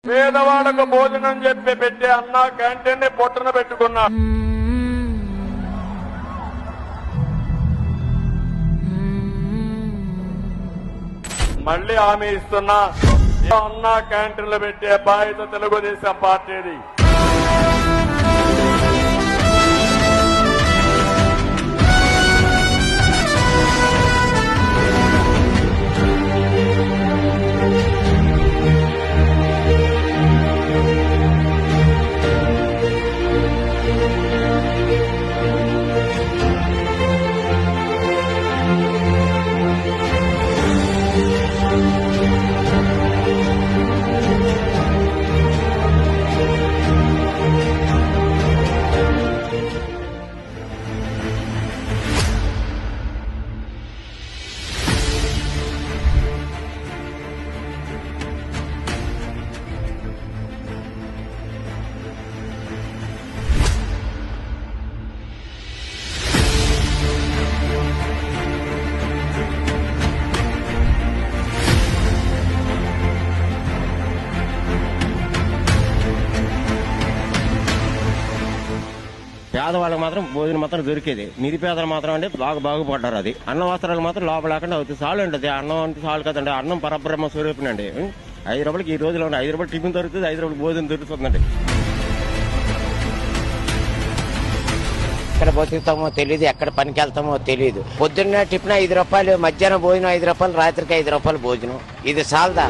పేదవాళ్లకు భోజనం చెప్పి పెట్టే అన్న క్యాంటీన్ ని పొట్టన పెట్టుకున్నా. మళ్ళీ హామీ ఇస్తున్నా, అన్న క్యాంటీన్లు పెట్టే బాధ్యత తెలుగుదేశం పార్టీది. పేదవాళ్ళకి మాత్రం భోజనం మాత్రం దొరికేది, నిరుపేదలు మాత్రం అంటే బాగుపడ్డారు. అది అన్న వస్త్రాలు మాత్రం లోపల లేకుండా అవుతుంది. చాలు అండి, అది అన్నం అంటే చాలు కదండి. అన్నం పరబ్రహ్మ స్వరూపిణి అండి. 5 రూపాయలకి ఈ రోజులో 5 రూపాయలు టిఫిన్ దొరుకుతుంది, 5 రూపాయలు భోజనం దొరుకుతుందండి. ఎక్కడ బతుకుతామో తెలియదు, ఎక్కడ పనికి వెళ్తామో తెలియదు. పొద్దున్న టిఫిన్ 5 రూపాయలు, మధ్యాహ్నం భోజనం 5 రూపాయలు, రాత్రికి 5 రూపాయలు భోజనం. ఇది చాలదా?